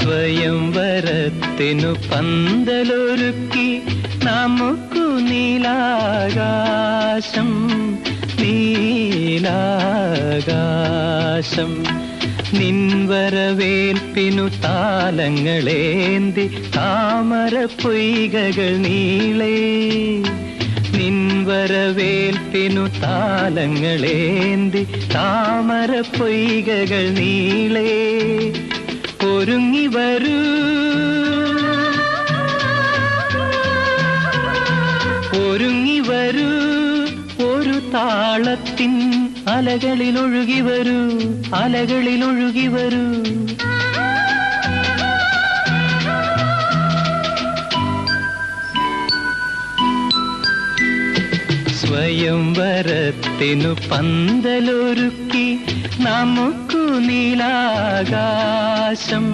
സ്വയംവരത്തിനു പന്തലൊരുക്കി നമുക്കു നീലാകാശം നീലാകാശം. നിൻവരവേൽപ്പിനു താലങ്ങളേന്തി താമര പൊയ്കകൾ നീളേ. നിൻവരവേൽപ്പിനു താലങ്ങളേന്തി താമര പൊയ്കകൾ നീളേ. ഒരുങ്ങി വരൂ ഒരുങ്ങി വരൂ, ഒരു താളത്തിൻ അലകളിലൊഴുകി വരൂ, അലകളിലൊഴുകി വരൂ. സ്വയംവരത്തിനു പന്തലൊരുക്കി നമുക്കു നീലാകാശം